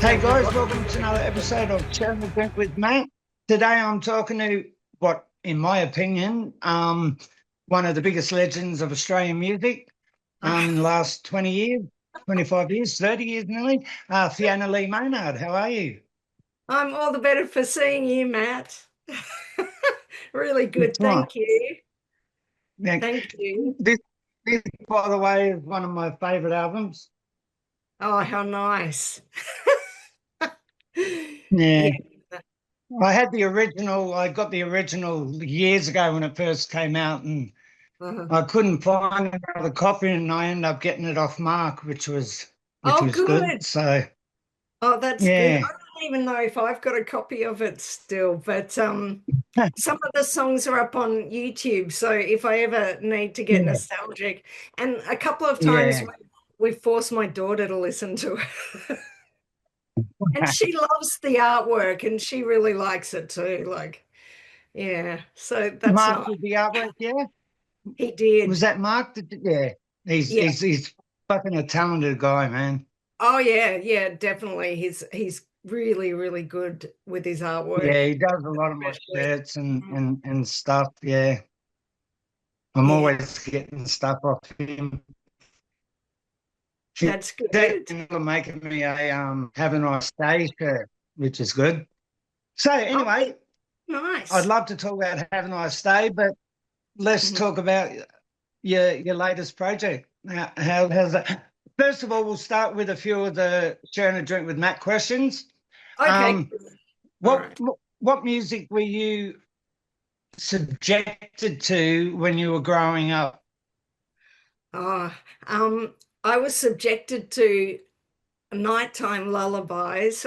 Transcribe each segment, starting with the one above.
Hey guys, welcome to another episode of Chatting with Drink with Matt. Today I'm talking to what, in my opinion, one of the biggest legends of Australian music in the last 20 years, 25 years, 30 years nearly, Fiona Lee Maynard. How are you? I'm all the better for seeing you, Matt. Really That's good. right. Thank you. Yeah. Thank you. This, this, by the way, is one of my favourite albums. Oh, how nice. Yeah. Yeah. I had the original, I got the original years ago when it first came out, and Uh-huh. I couldn't find another copy, and I ended up getting it off Mark, which Oh, was good. good. So Oh, that's good. I yeah, don't even know if I've got a copy of it still, but some of the songs are up on YouTube. So if I ever need to get yeah, nostalgic, and a couple of times yeah. we forced my daughter to listen to it. And she loves the artwork and she really likes it too. Like, yeah, so that's Mark nice. did the artwork. Yeah, He was did. that Mark? Yeah, he's Yeah. he's he's fucking a talented guy, man. Oh yeah, yeah, definitely. He's really, really good with his artwork, Yeah, he does a lot of my especially. shirts and stuff. Yeah, I'm Yeah, always getting stuff off him. She's that's good. actually making me a have a nice day shirt, which is good. So Oh, anyway, I'd nice. love to talk about have a nice day, but let's Mhm. talk about your latest project. How's that? First of all, we'll start with a few of the sharing a drink with Matt questions. Okay. Um, All what right. what music were you subjected to when you were growing up? Oh, I was subjected to nighttime lullabies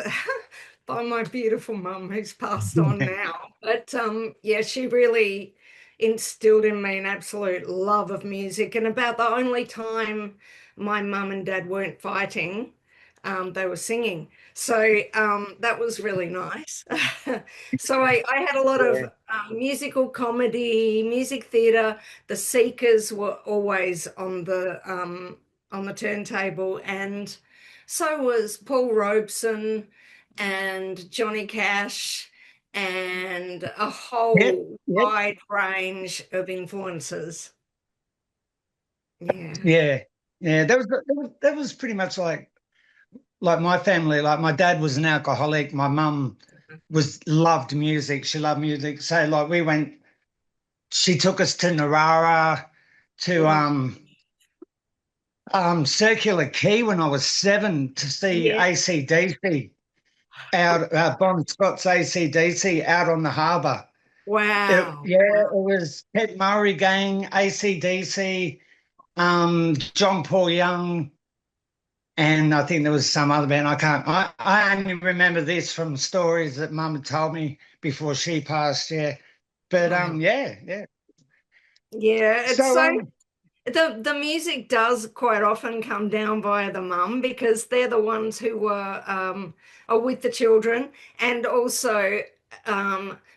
by my beautiful mum who's passed on now. But yeah, she really instilled in me an absolute love of music. And about the only time my mum and dad weren't fighting, they were singing. So that was really nice. So I had a lot of Yeah, musical comedy, music theatre. The Seekers were always on the turntable, and so was Paul Robeson and Johnny Cash and a yeah, whole yeah, wide range of influences. Yeah. yeah, yeah. That was pretty much like my family. Like my dad was an alcoholic. My mum was loved music. She loved music. So like we went. She took us to Narara, to Oh, Circular Quay when I was 7 to see yeah. AC/DC out, Bon Scott's AC/DC out on the harbour. Wow. Yeah, it Wow. was Ted Murray Gang, AC/DC, John Paul Young, and I think there was some other band. I only remember this from stories that Mum had told me before she passed. Yeah, but Wow. yeah, yeah. Yeah, it's So so the music does quite often come down via the mum because they're the ones who are with the children, and also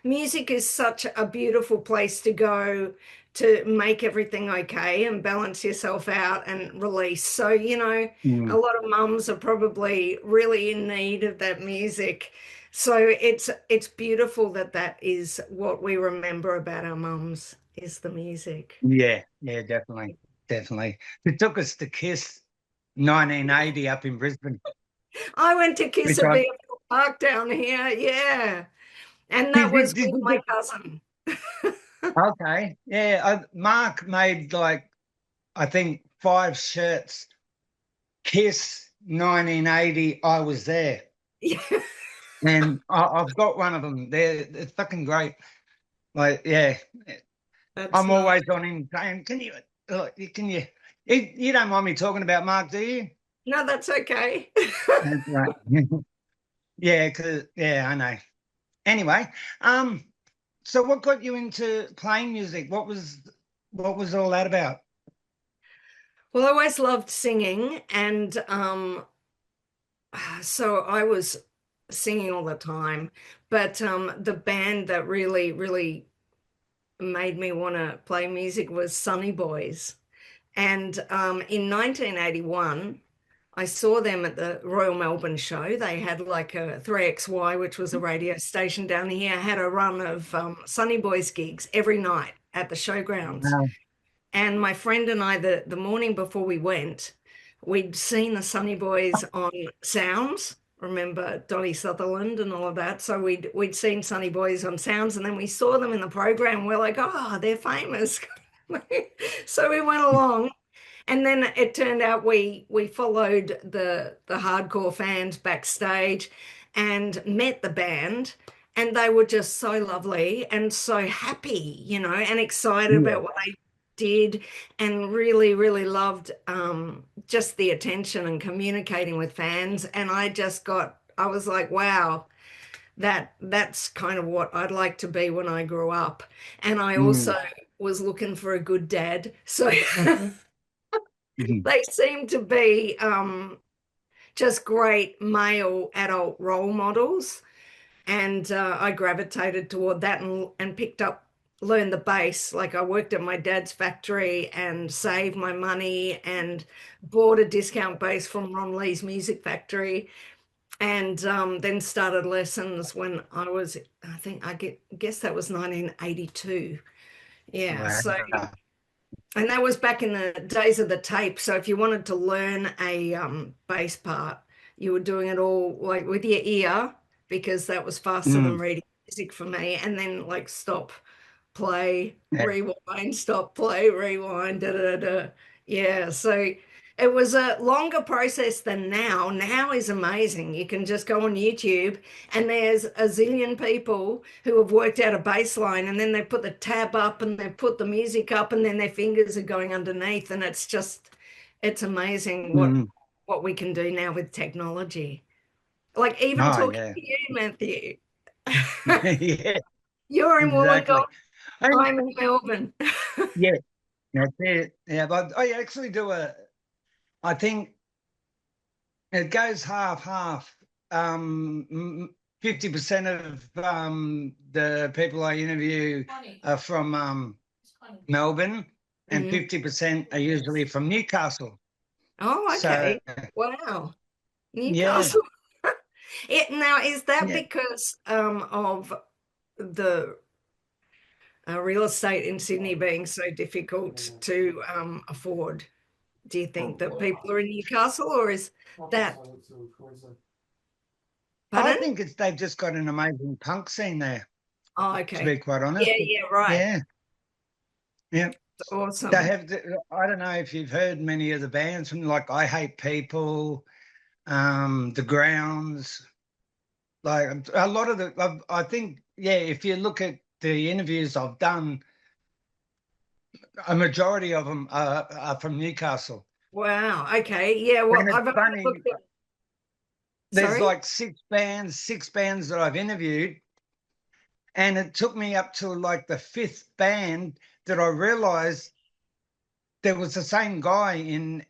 music is such a beautiful place to go to make everything okay and balance yourself out and release. So, a mm, lot of mums are probably really in need of that music. So it's beautiful that that is what we remember about our mums is the music. yeah, yeah, definitely, definitely. It took us to Kiss 1980 up in Brisbane, I went to which I Kisabel Park down here, yeah. And that did. was Did with you my cousin. okay, yeah. Mark made like I think 5 shirts. Kiss 1980. I was there, Yeah, and I've got one of them. They're fucking great. Like, yeah, that's I'm nice. always on him saying, "Can you? Can you? You don't mind me talking about Mark, do you?" No, that's okay. That's right. Yeah, cause yeah, I know. Anyway, um, so what got you into playing music? What was all that about? Well, I always loved singing, and so I was singing all the time. But the band that really, really made me want to play music was Sunny Boys. And in 1981, I saw them at the Royal Melbourne show. They had like a 3XY, which was a radio station down here, had a run of Sunny Boys gigs every night at the showgrounds. Wow. And my friend and I, the morning before we went, we'd seen the Sunny Boys on Sounds. Remember Donny Sutherland and all of that. So we'd seen Sunny Boys on Sounds, and then we saw them in the program. We're like, oh, they're famous. So we went along, and then it turned out we followed the hardcore fans backstage and met the band, and they were just so lovely and so happy, and excited Yeah. about what they did, and really, really loved just the attention and communicating with fans. And I was like, wow, that's kind of what I'd like to be when I grew up. And I also Mm. was looking for a good dad. So Mhm. they seem to be just great male adult role models. And I gravitated toward that, and picked up, learned the bass. Like, I worked at my dad's factory and saved my money and bought a discount bass from Ron Lee's music factory, and then started lessons when I think, guess that was 1982. Yeah. So, Wow. and that was back in the days of the tape. So if you wanted to learn a bass part, you were doing it all like with your ear, because that was faster than Mm. reading music for me. And then like stop, play, Yeah. rewind, stop, play, rewind, da da da. Yeah. So it was a longer process than now. Now is amazing. You can just go on YouTube, and there's a zillion people who have worked out a bass line, and then they put the tab up and they put the music up, and then their fingers are going underneath. And it's amazing Mm. what we can do now with technology. Like, even Oh, talking yeah. to you, Matthew. Yeah, You're in Wollongong, exactly. And I'm in Melbourne. yeah, that's it. Yeah, but I actually I think it goes half half. 50% of the people I interview are from Melbourne, and Mhm. 50% are usually from Newcastle. Oh, So okay. Wow. yeah, Newcastle. Now, is that yeah, because of the real estate in Sydney being so difficult to afford? Do you think that people are in Newcastle, or is that, I pardon? think they've just got an amazing punk scene there, Oh, to be okay. quite honest. Yeah, yeah, right. Yeah, yeah. They Awesome. have. I don't know if you've heard many of the bands from, like, I Hate People, The Grounds. Like a lot of I think, yeah. If you look at the interviews I've done, a majority of them are from Newcastle. Wow. Okay. Yeah. Well, And it's I've only funny. looked at, There's sorry? like six bands that I've interviewed, and it took me up to like the fifth band that I realised there was the same guy in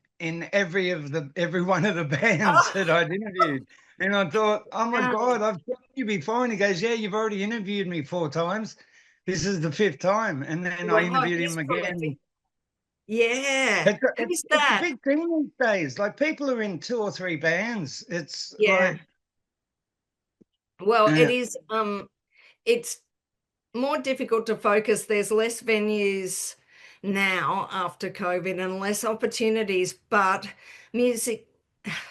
every one of the bands that I'd interviewed. And I thought, oh my Oh, God, I've seen you before. And he goes, yeah, you've already interviewed me 4 times. This is the fifth time. And then I wow. interviewed He's him prolific. again. Yeah. Who's It's a that? big thing these days. Like, people are in two or three bands. It's Yeah. like, Well, uh, it's more difficult to focus. There's less venues now after COVID and less opportunities, but music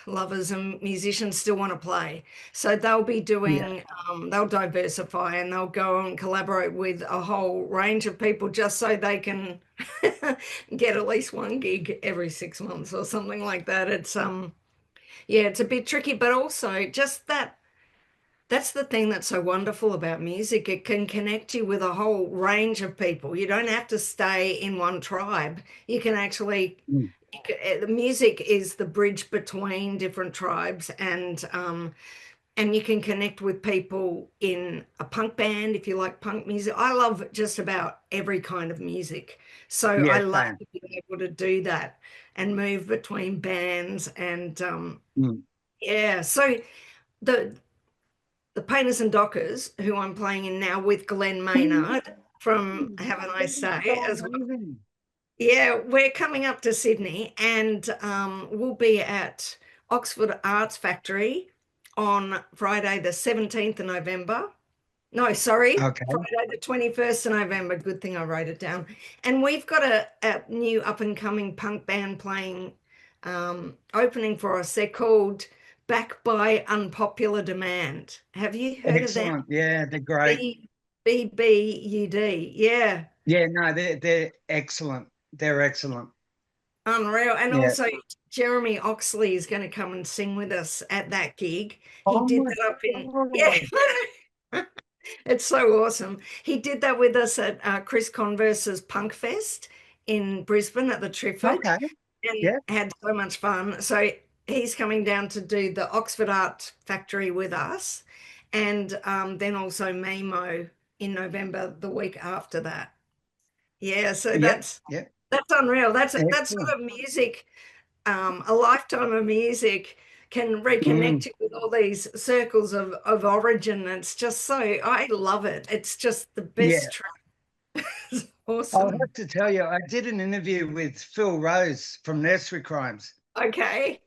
lovers and musicians still want to play. So they'll be yeah. doing, they'll diversify, and they'll go and collaborate with a whole range of people just so they can get at least one gig every 6 months or something like that. Yeah, it's a bit tricky, but also just that's the thing that's so wonderful about music. It can connect you with a whole range of people. You don't have to stay in one tribe. You can actually, Mm. the music is the bridge between different tribes, and you can connect with people in a punk band if you like punk music. I love just about every kind of music. So I Yeah, love same. to be able to do that and move between bands, and Mm. yeah. So the the Painters and Dockers, who I'm playing in now with Glenn Maynard from Have a Nice Day So as well. amazing. Yeah, we're coming up to Sydney, and we'll be at Oxford Arts Factory on Friday, the 17th of November. No, sorry, Okay. Friday, the 21st of November. Good thing I wrote it down. And we've got a new up and coming punk band playing, opening for us. They're called Back by Unpopular Demand. Have you heard of them? Excellent. Yeah, they're great. BBUD. Yeah. Yeah, no, they're excellent. They're excellent. Unreal. And Yeah. also, Jeremy Oxley is going to come and sing with us at that gig. He Oh did my that up in, yeah. God. It's so awesome. He did that with us at Chris Converse's Punk Fest in Brisbane at the Triffid Okay. and Yeah. had so much fun. So he's coming down to do the Oxford Art Factory with us, and then also Mamo in November the week after that. Yeah, so Yep. that's Yep. unreal. That's Excellent. sort of music, a lifetime of music can reconnect Mm. you with all these circles of origin. It's just so, I love it. It's just the Yeah. best track. It's I'll awesome. have to tell you, I did an interview with Phil Rose from Nursery Crimes, Okay.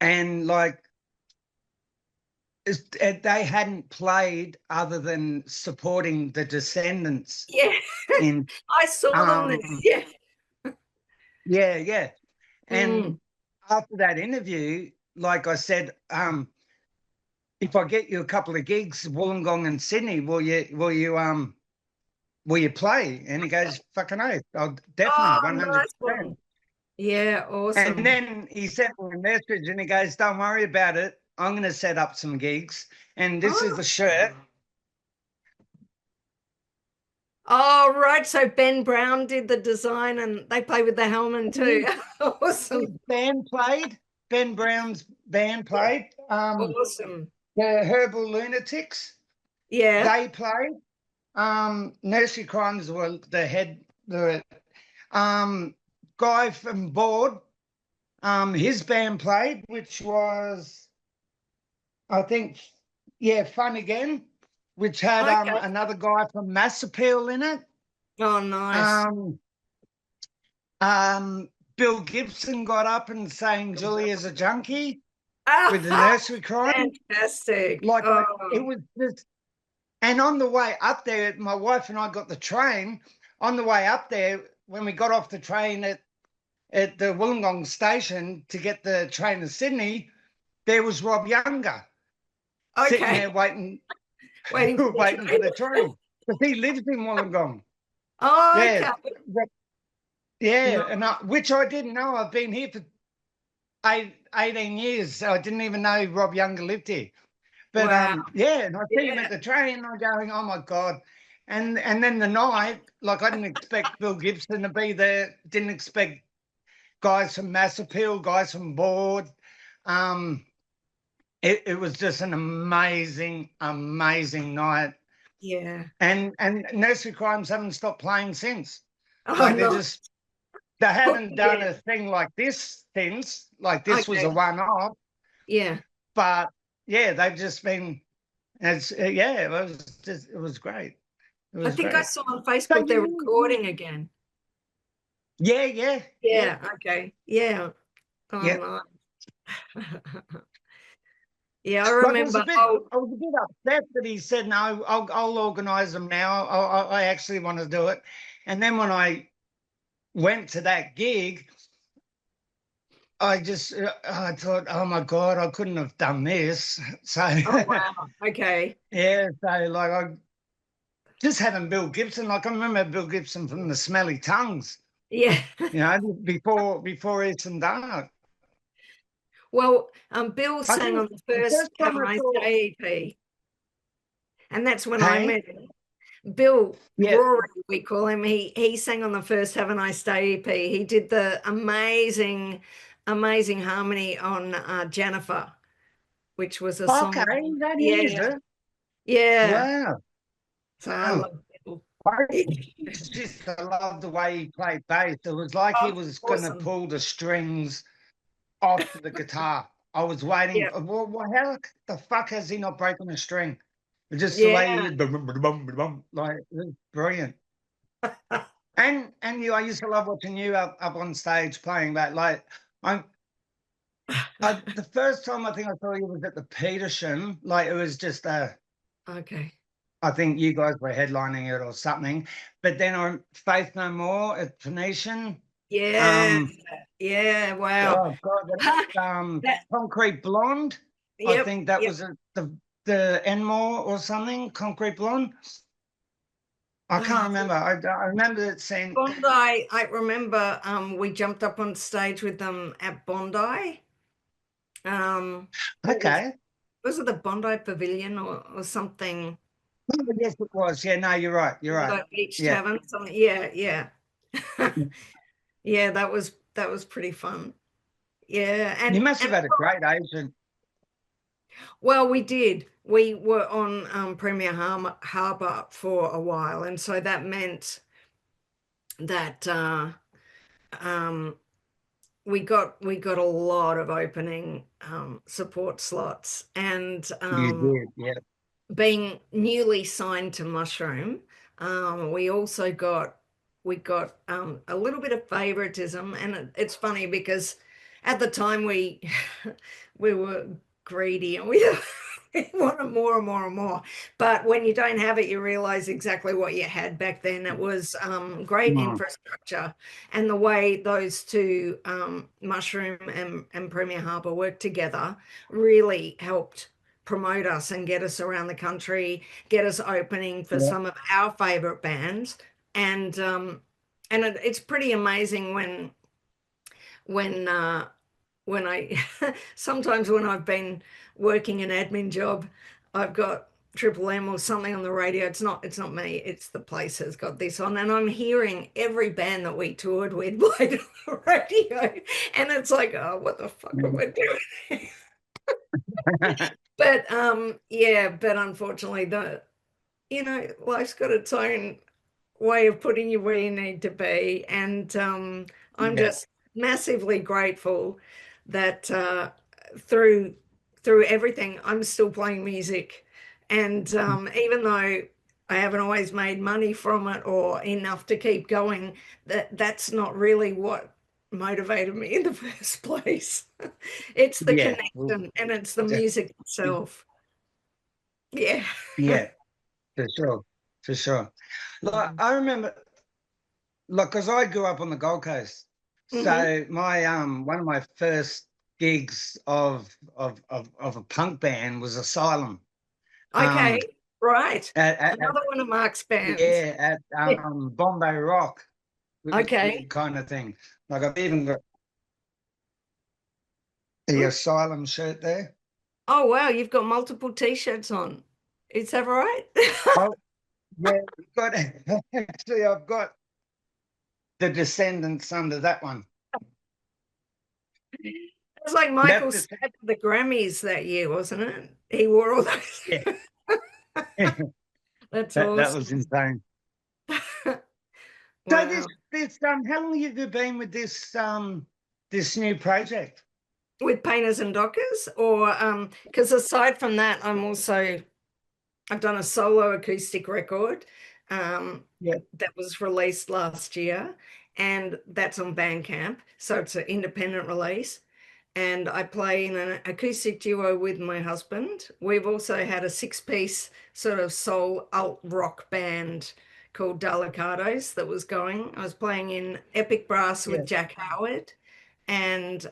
and like they hadn't played other than supporting the Descendants Yeah. in I saw them there. Yeah. yeah, yeah. And Mm. after that interview, like I said, if I get you a couple of gigs, Wollongong and Sydney, will you play? And he goes, fucking oath, I'll definitely Oh, 100%. nice one. Yeah, And awesome. then he sent me a message and he goes, don't worry about it. I'm going to set up some gigs. And this is Oh. the shirt. Oh, right. So Ben Brown did the design and they play with the Hellman too. His Awesome. band played. Ben Brown's band played. Awesome. The Herbal Lunatics, Yeah. they played. Nursery Crimes were the guy from Board. His band played, which was, I think, yeah, Fun Again, which had Okay. another guy from Mass Appeal in it. Oh, nice. Um, Bill Gibson got up and sang Julia's a Junkie with the Ah, Nursery Crime. fantastic. Like it Oh, was just, and on the way up there, my wife and I got the train. On the way up there, when we got off the train at the Wollongong station to get the train to Sydney, there was Rob Younger sitting okay. there waiting, Waiting for the waiting for train. the train. Because he lives in Wollongong. Oh, Yeah. okay. Yeah. No, And which I didn't know. I've been here for 18 years. So I didn't even know Rob Younger lived here. But wow. yeah, and I see him Yeah. at the train, and I'm going, oh my God. And then the night, like I didn't expect Bill Gibson to be there, didn't expect guys from Mass Appeal, guys from Board. Um, it was just an amazing, amazing night. Yeah. And Nursery Crimes haven't stopped playing since. Oh, Like no. they haven't done Yeah. a thing like this since. Like this was a Okay. one-off, Yeah. but yeah, they've just been. It's yeah, it was great. It I was think I great. saw on So Facebook they're recording again. yeah, yeah, yeah, Yeah. Okay. Yeah. yeah. Oh, nice. Yeah, I Like remember. Oh, I was a bit upset that he said no. I'll organise them now. I actually want to do it. And then when I went to that gig, I thought, oh my God, I couldn't have done this. So oh, wow. Okay. yeah, so like I just having Bill Gibson. Like I remember Bill Gibson from the Smelly Tongues. Yeah. You know, before Eastern Dark. Well, Bill I sang think on the the first first Have time a I Nice saw, Day EP, and that's when I hey, met him. Bill yeah, Rory, we call him. He sang on the first Have a Nice Day EP. He did the amazing, amazing harmony on Jennifer, which was a okay, song. that is Yeah, it. yeah. Wow, So I wow. love Bill. I just love the way he played bass. It was like he Oh, was going to awesome. pull the strings off the guitar. I was waiting. Yeah, Well, how the fuck has he not broken a string? Just the way yeah. he like it was brilliant. And you, I used to love watching you up on stage playing that. Like I'm The first time I think I saw you was at the Peterson. Like it was just Okay. I think you guys were headlining it or something. But then on Faith No More at Phoenician. Yeah. Um, Yeah. Wow. oh God, That, Concrete Blonde. I yep. think that Yep. was the Enmore or something. Concrete Blonde. I can't Oh, remember. I remember it saying, Bondi, I remember we jumped up on stage with them at Bondi. What okay. was it the Bondi Pavilion or something? Oh, yes, it was. Yeah, no, you're right. You're right. Bondi Beach Yeah. Tavern, something. Yeah, yeah. Yeah, that was pretty fun. Yeah, You and must and have had a great agent. well, we did. We were on Premier Harbour for a while, and so that meant that um, we got a lot of opening support slots, and You did, yeah. being newly signed to Mushroom, we also got a little bit of favoritism, and it's funny because at the time we we were greedy and we wanted more and more and more. But when you don't have it, you realize exactly what you had back then. It was great Mm, infrastructure, and the way those two, Mushroom and Premier Harbour, worked together really helped promote us and get us around the country, get us opening for yeah, some of our favorite bands. And it's pretty amazing when when I sometimes when I've been working an admin job, I've got Triple M or something on the radio. It's not me, it's the place has got this on. And I'm hearing every band that we toured with played on the radio. And it's like, oh, what the fuck am I doing? But yeah, but unfortunately life's got its own way of putting you where you need to be. And I'm yeah, just massively grateful that through through everything, I'm still playing music. And even though I haven't always made money from it or enough to keep going, that's not really what motivated me in the first place. It's the yeah. Well, connection and it's the yeah, music itself. Yeah. yeah, for sure, for sure. Like I remember, like, because I grew up on the Gold Coast, Hmm. so my one of my first gigs of a punk band was Asylum. Um, Okay, right. at Another one of Mark's bands. yeah, at Yeah. Bombay Rock Okay. kind of thing. Like I've even got the Mm. Asylum shirt there. Oh wow, you've got multiple t-shirts on. Is that right? Oh yeah, we've got actually I've got the Descendants under that one. It's like That Michael just Stipe at the Grammys that year, wasn't it? He wore all those. yeah, That's that was awesome. insane. So Wow. this how long have you been with this new project? With Painters and Dockers, or because aside from that, I've done a solo acoustic record Yeah, that was released last year, and that's on Bandcamp. So it's an independent release. And I play in an acoustic duo with my husband. We've also had a six-piece sort of soul alt rock band called Delicados that was going. I was playing in Epic Brass yeah, with Jack Howard and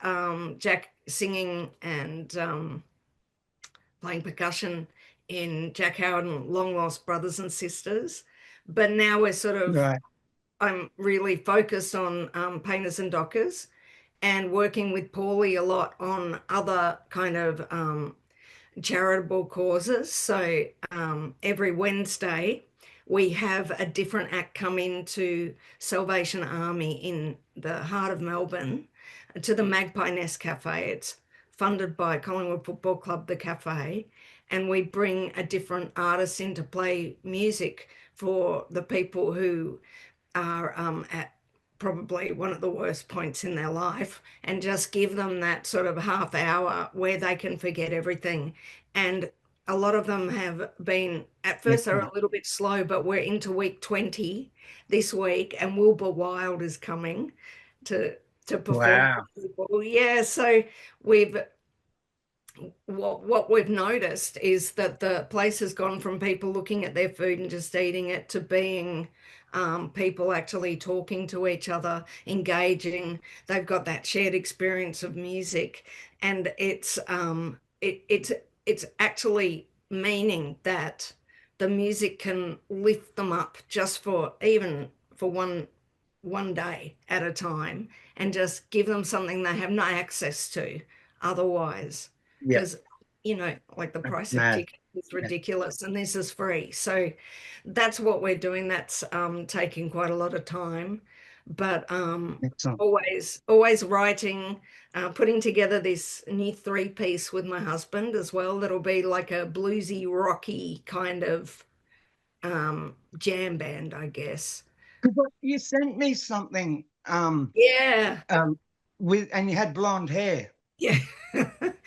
Jack singing and playing percussion in Jack Howard and Long Lost Brothers and Sisters. But now right. I'm really focused on Painters and Dockers and working with Paulie a lot on other kind of charitable causes. So every Wednesday, we have a different act come into Salvation Army in the heart of Melbourne to the Magpie Nest Cafe. It's funded by Collingwood Football Club, the cafe, and we bring a different artist in to play music for the people who are at probably one of the worst points in their life and just give them that sort of half hour where they can forget everything. And a lot of them have been, at first, they're Excellent. a little bit slow, but we're into week 20 this week, and Wilbur Wild is coming to to perform for Wow. people. Yeah, so we've what we've noticed is that the place has gone from people looking at their food and just eating it to being people actually talking to each other, engaging. They've got that shared experience of music, and it's actually meaning that the music can lift them up just for even for one day at a time, and just give them something they have no access to otherwise. Yeah, Because, like the that's price of mad. tickets is Yeah, ridiculous, and this is free. So that's what we're doing. That's taking quite a lot of time, but excellent. always writing, putting together this new three-piece with my husband as well. That'll be like a bluesy, rocky kind of jam band, I guess. But you sent me something Yeah, um and you had blonde hair. yeah,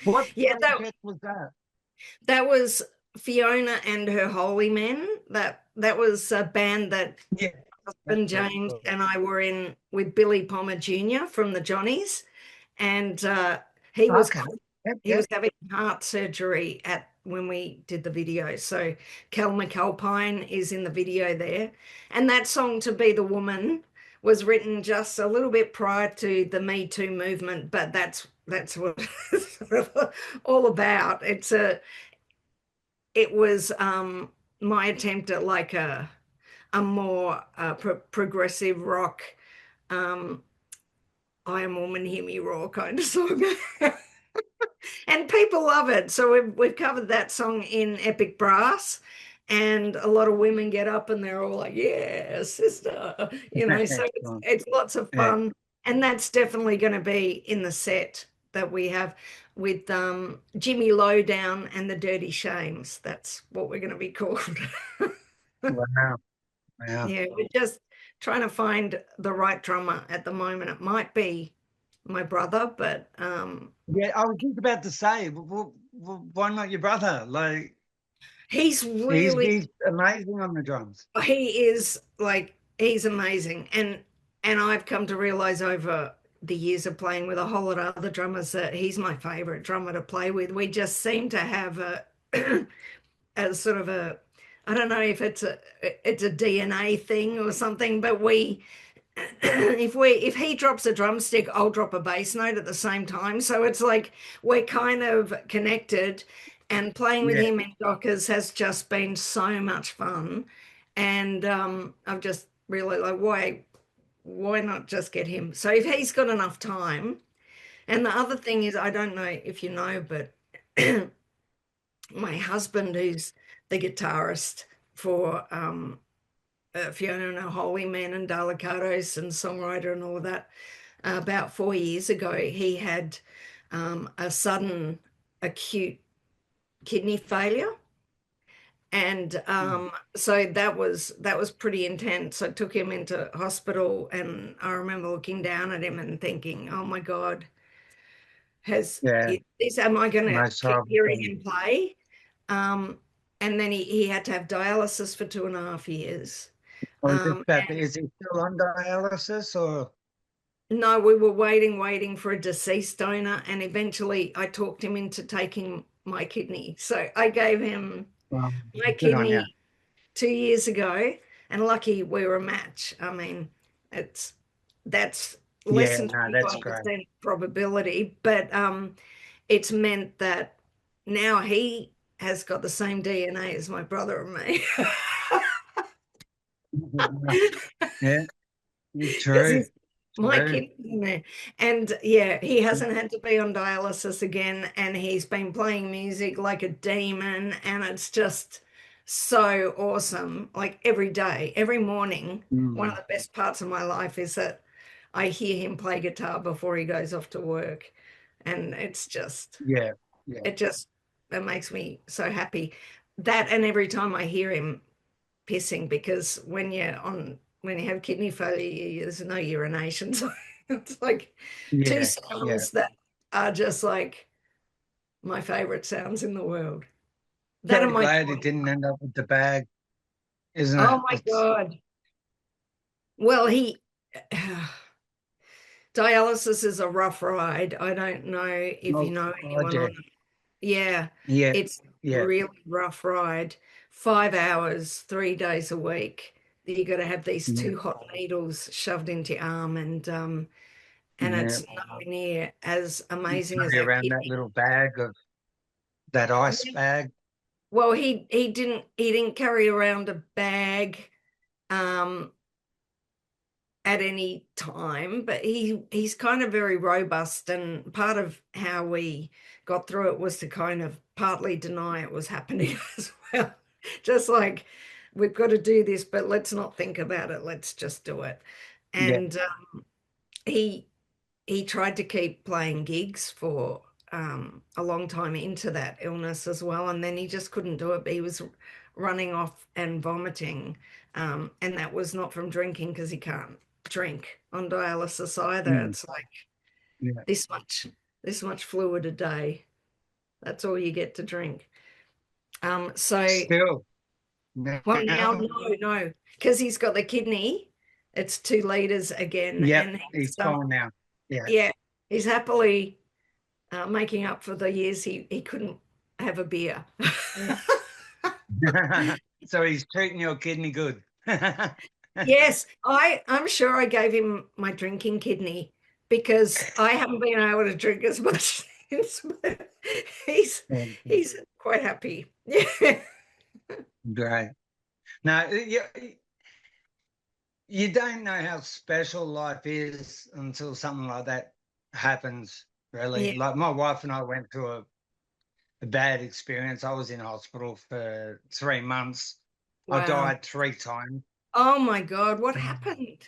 What yeah. That project was that? that was Fiona and her Holy Men. That was a band that Yeah, that's husband what it James was. and I were in with Billy Palmer Jr. from the Johnnies, and he was Okay. Yep, he yep. was having heart surgery at when we did the video. So Kel McAlpine is in the video there, and that song "To Be the Woman" was written just a little bit prior to the Me Too movement, but that's what it's all about. It was my attempt at like a more progressive rock, um, I Am Woman, Hear Me Roar kind of song. And people love it. So we've covered that song in Epic Brass, and a lot of women get up and they're all like, "Yeah, sister," So Excellent. it's lots of Yeah. fun, and that's definitely going to be in the set that we have with Jimmy Lowdown and the Dirty Shames. That's what we're going to be called. Wow. Wow. Yeah, we're just trying to find the right drummer at the moment. It might be my brother, but Yeah, I was just about to say, why not your brother? Like, he's he's really he's amazing on the drums. he is like he's amazing, and I've come to realize over the years of playing with a whole lot of other drummers that he's my favorite drummer to play with. We just seem to have a a sort of a I don't know if it's a DNA thing or something, but we if he drops a drumstick, I'll drop a bass note at the same time. So it's like we're kind of connected, and playing with Yeah. him in Dockers has just been so much fun. And I've just really like why not just get him? So if he's got enough time, and the other thing is I don't know if you know, but my husband, who's the guitarist for Fiona and her Holy Men and Delicados and songwriter and all that. About 4 years ago, he had a sudden acute kidney failure, and so that was pretty intense. I took him into hospital, and I remember looking down at him and thinking, "Oh my God, has Yeah. this? Am I going to Most keep horrible hearing thing. him play?" Um, and then he had to have dialysis for 2.5 years. I was just Um, about to, is he still on dialysis or No, we were waiting for a deceased donor, and eventually I talked him into taking my kidney. So I gave him my good on you? kidney 2 years ago, and lucky we were a match. I mean, it's that's less Yeah, than no, that's great. 25% probability, but it's meant that now he has got the same DNA as my brother and me. Yeah, Because true, he's my true. kid in there. And yeah, he hasn't had to be on dialysis again, and he's been playing music like a demon, and it's just so awesome. Like every day, every morning, one of Mm. the best parts of my life is that I hear him play guitar before he goes off to work. And Yeah, yeah, it just it makes me so happy. That, and every time I hear him pissing, because when you have kidney failure, there's no urination. So it's like two yeah, yeah. sounds that are just like my favorite sounds in the world. That So and my glad it dog. didn't end up with the bag, isn't Oh it? my It's God. Well, he dialysis is a rough ride. I don't know if you oh, know oh anyone on dear. Yeah, Yeah, it's yeah, really rough ride. 5 hours, 3 days a week. You got to have these yeah, two hot needles shoved into your arm, and yeah. it's nowhere near as amazing as Carry our around that kidney. little bag of that ice Yeah. bag. Well, he didn't carry around a bag um at any time, but he's kind of very robust, and part of how we got through it was to kind of partly deny it was happening as well. Just like, we've got to do this, but let's not think about it. Let's just do it. Yeah, And he he tried to keep playing gigs for a long time into that illness as well, and then he just couldn't do it. He was running off and vomiting, and that was not from drinking, because he can't drink on dialysis either. mm, It's like yeah. this much, this much fluid a day. That's all you get to drink. So, Still well, now, now, no, because he's got the kidney. It's 2 liters again, yep, and he's he's fine now. Yeah. yeah, he's happily making up for the years he couldn't have a beer. So he's treating your kidney good. Yes, I'm sure I gave him my drinking kidney, because I haven't been able to drink as much since, but he's he's quite happy. Yeah. Great. Now, you don't know how special life is until something like that happens, really. Yeah. Like my wife and I went through a bad experience. I was in hospital for 3 months. I Wow. died 3 times. Oh my God, what happened?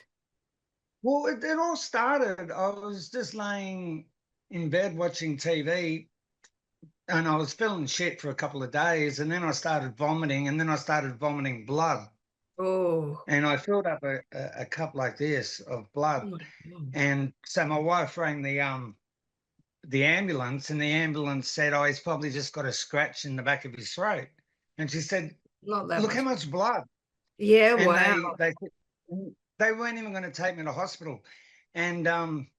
Well, it all started. I was just laying in bed watching TV and I was feeling shit for a couple of days. And then I started vomiting and then I started vomiting blood. Oh, And I filled up a cup like this of oh blood. my God. And so my wife rang the ambulance, and the ambulance said, "Oh, he's probably just got a scratch in the back of his throat." And she said, Not that "Look how much. much blood." Yeah, And wow. they weren't even going to take me to hospital. And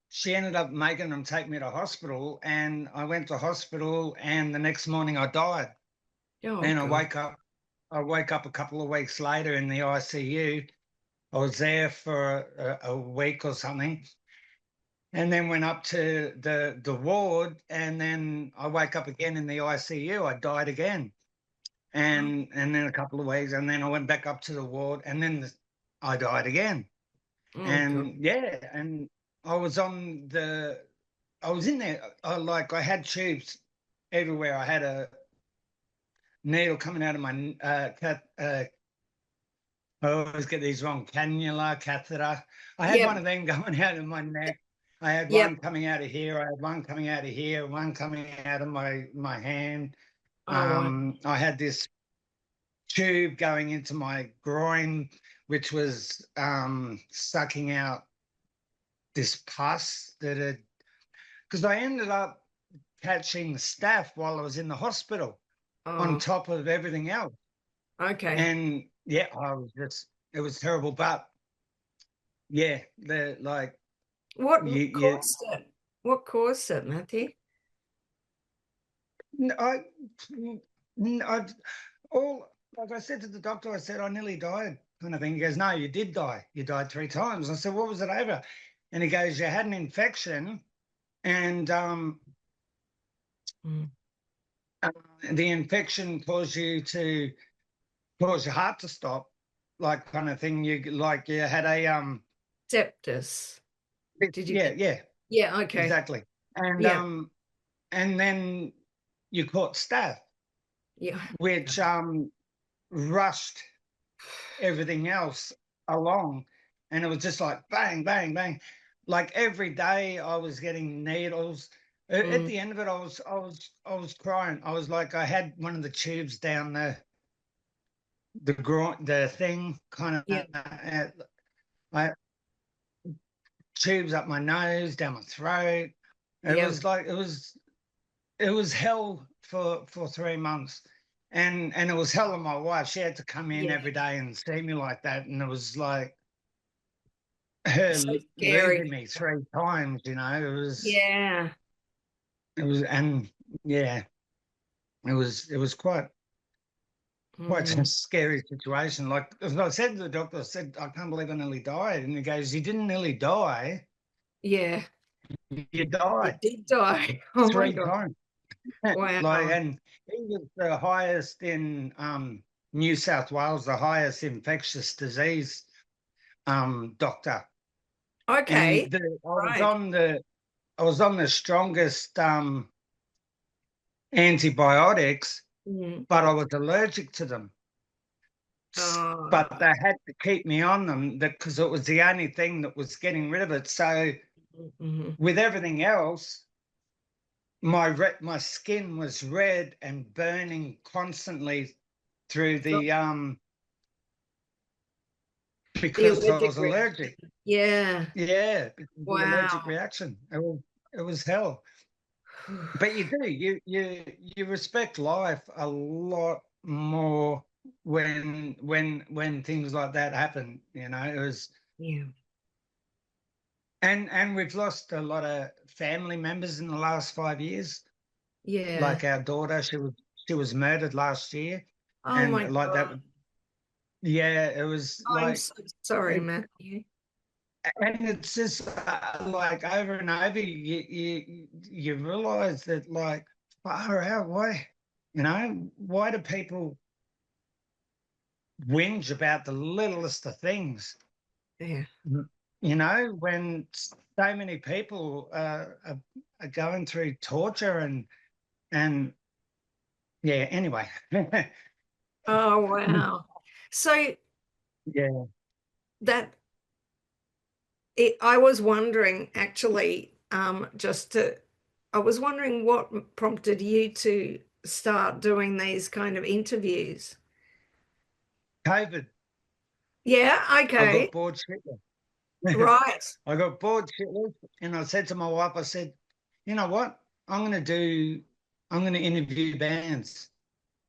she ended up making them take me to hospital. And I went to hospital, and the next morning I died. Oh And God. I woke up a couple of weeks later in the ICU. I was there for a week or something, and then went up to the ward, and then I woke up again in the ICU. I died again, and then a couple of weeks, and then I went back up to the ward, and then I died again, Oh God. and yeah, and I was on the, I was in there, I had tubes everywhere. I had a needle coming out of my I always get these wrong. Cannula, catheter. I had one Yep. of them going out of my neck. I had Yep. one coming out of here. I had one coming out of here. One coming out of my hand. Oh wow. I had this tube going into my groin, which was sucking out this pus that had. Because I ended up catching staph while I was in the hospital, on Oh, top of everything else. okay. And yeah, it was terrible. But yeah, the like What you caused it? What caused it, Matthew? I, I all like I said to the doctor, I said I nearly died, kind of thing. He goes, "No, you did die. You died 3 times." I said, "What was it over?" And he goes, "You had an infection, and Mm. uh, the infection caused cause your heart to stop, like kind of thing. You had a Septus. Did you yeah, get? yeah, Yeah, okay. exactly, and Yeah. and then you caught staph, Yeah. which rushed everything else along, and it was just like bang, bang, bang. Like every day I was getting needles. At Mm. the end of it, I was crying. I was like, I had one of the tubes down the groin, the thing kind Yeah. of, I tubes up my nose, down my throat. It Yeah. was like it was hell for 3 months. And it was hell on my wife. She had to come in Yeah. every day and see me like that. And it was like her So leaving scary. me 3 times, Yeah. it was, and yeah. it was quite a Mm, scary situation. Like as I said to the doctor, I said, I can't believe I nearly died. And he goes, you didn't nearly die, yeah, you you died did die. Oh my 3 God. times. Like, Wow. and he was the highest in New South Wales, the highest infectious disease doctor. And Okay. Right. I was on the strongest antibiotics, Mm. but I was allergic to them. But Oh, they had to keep me on them because it was the only thing that was getting rid of it. So mhm. with everything else, my skin was red and burning constantly through So the because I allergic was allergic. reaction. Yeah. Yeah, because of the allergic Wow. reaction. It was hell. But you respect life a lot more when things like that happen. It was. Yeah. And we've lost a lot of family members in the last 5 years. Yeah. Like our daughter, she was murdered last year, Oh and my like that. God. Yeah, it was I'm like, so sorry, it, Matthew. and it's just like over and over. You realize that, like, far out, why do people whinge about the littlest of things? Yeah. When so many people are going through torture and yeah. Anyway, Oh, wow. So yeah. that I was wondering actually, I was wondering what prompted you to start doing these kind of interviews. COVID. Yeah, I okay. got bored shitless. Right. I got bored shitless, and I said to my wife, I said, you know what? I'm going to interview bands,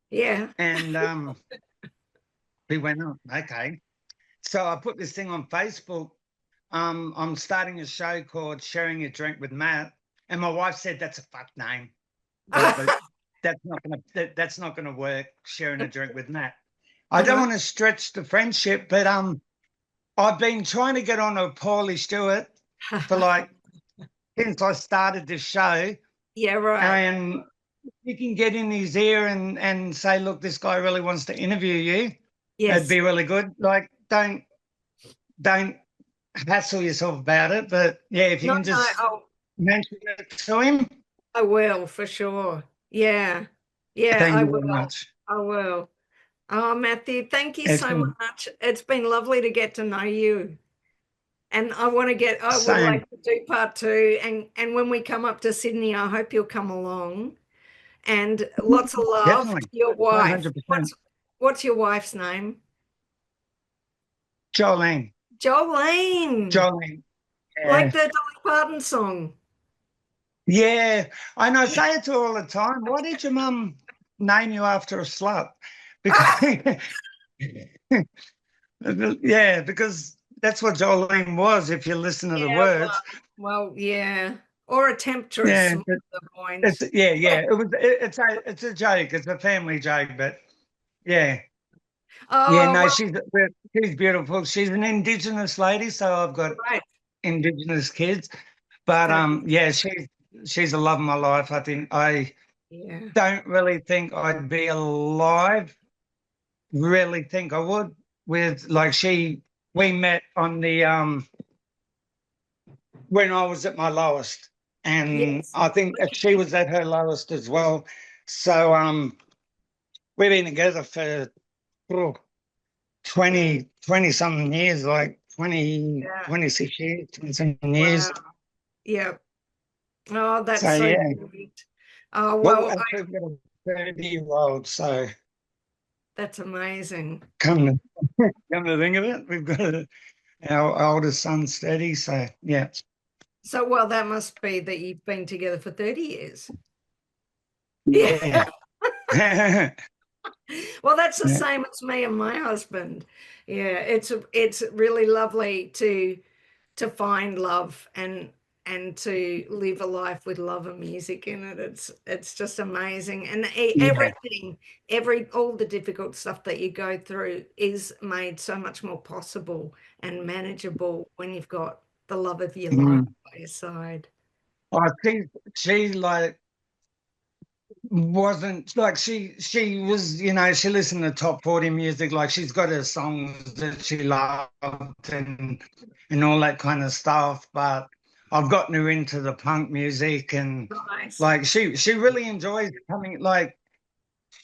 Yeah. and we went, oh, okay. So I put this thing on Facebook. I'm starting a show called Sharing a Drink with Matt, and my wife said that's a fuck name, but that's not gonna work. Sharing a drink with Matt. I don't Uh-huh. want to stretch the friendship, but I've been trying to get on a Paulie Stewart for like since I started this show, Yeah, right. and you can get in his ear and say, look, this guy really wants to interview you. It'd Yes. be really good. Like, don't hassle yourself about it, but yeah, if you No, can no, just mention it to him. I will for sure. Yeah. Yeah, Thank I you very will. much. I will. Oh, Matthew, thank you so Excellent. much. It's been lovely to get to know you. And I would Same. like to do part two. And when we come up to Sydney, I hope you'll come along. And lots of love to Definitely. your wife. 100%. What's your wife's name? Jolene. Jolene, Jolene. like Yeah. the Dolly Parton song. Yeah. I know. I say it to her all the time. Why did your mum name you after a slut? Because, yeah, because that's what Jolene was, if you listen to the Yeah, words. well, yeah. Or a temptress, Yeah. more to the point. Yeah. It's a joke. It's a family joke, but yeah. Yeah, Oh, no, well, she's beautiful. She's an Indigenous lady, so I've got right. Indigenous kids. But That, yeah, she's a love of my life. I think I yeah. don't really think I'd be alive. Really think I would with like we met on the when I was at my lowest, and Yes. I think that she was at her lowest as well. So we've been together for oh, 20 something years, like 20 Yeah. 26 years, 20 something years. Wow. Yeah. Oh, that's So so yeah. great. Oh, Well, well, actually, we've got a 30-year-old, so that's amazing. come to, come to think of it, we've got our oldest son's 30, so yeah. So, well, that must be that you've been together for 30 years. Yeah. Yeah. Well, that's the Yeah. same as me and my husband. Yeah, it's really lovely to find love and to live a life with love and music in it. It's just amazing. And Yeah. all the difficult stuff that you go through is made so much more possible and manageable when you've got the love of your life Mm. by your side. I think she like wasn't like she was, you know, she listened to top 40 music, like she's got her songs that she loved and all that kind of stuff, but I've gotten her into the punk music, and Nice. like she really enjoys coming. Like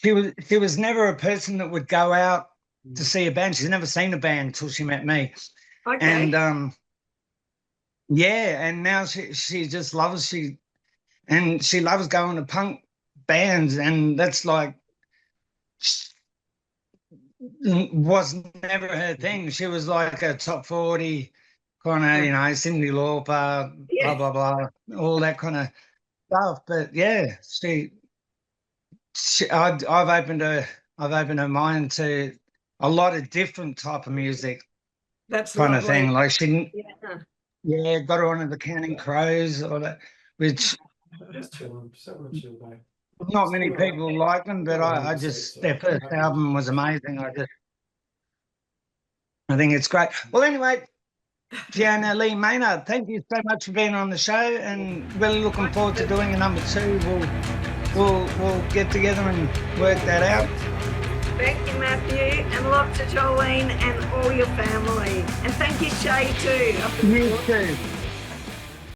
she was never a person that would go out to see a band. She's never seen a band until she met me. Okay. And yeah, and now she just loves she loves going to punk bands, and that's like was never her thing. She was like a top 40 kind of, Yeah. you know, Cyndi Lauper, blah Yeah. blah blah, all that kind of stuff. But yeah, I've opened her mind to a lot of different type of music That's kind of lovely. thing. Like she, Yeah. yeah, got her onto the Counting Crows or that, which Just chilling, sitting and chill, mate. not many people like them, but I just their first album was amazing. I think it's great. Well, anyway, Fiona Lee Maynard, thank you so much for being on the show, and really looking forward to doing a number two. We'll get together and work that out. Thank you, Matthew, and love to Jolene and all your family. And thank you, Shay, too. You too.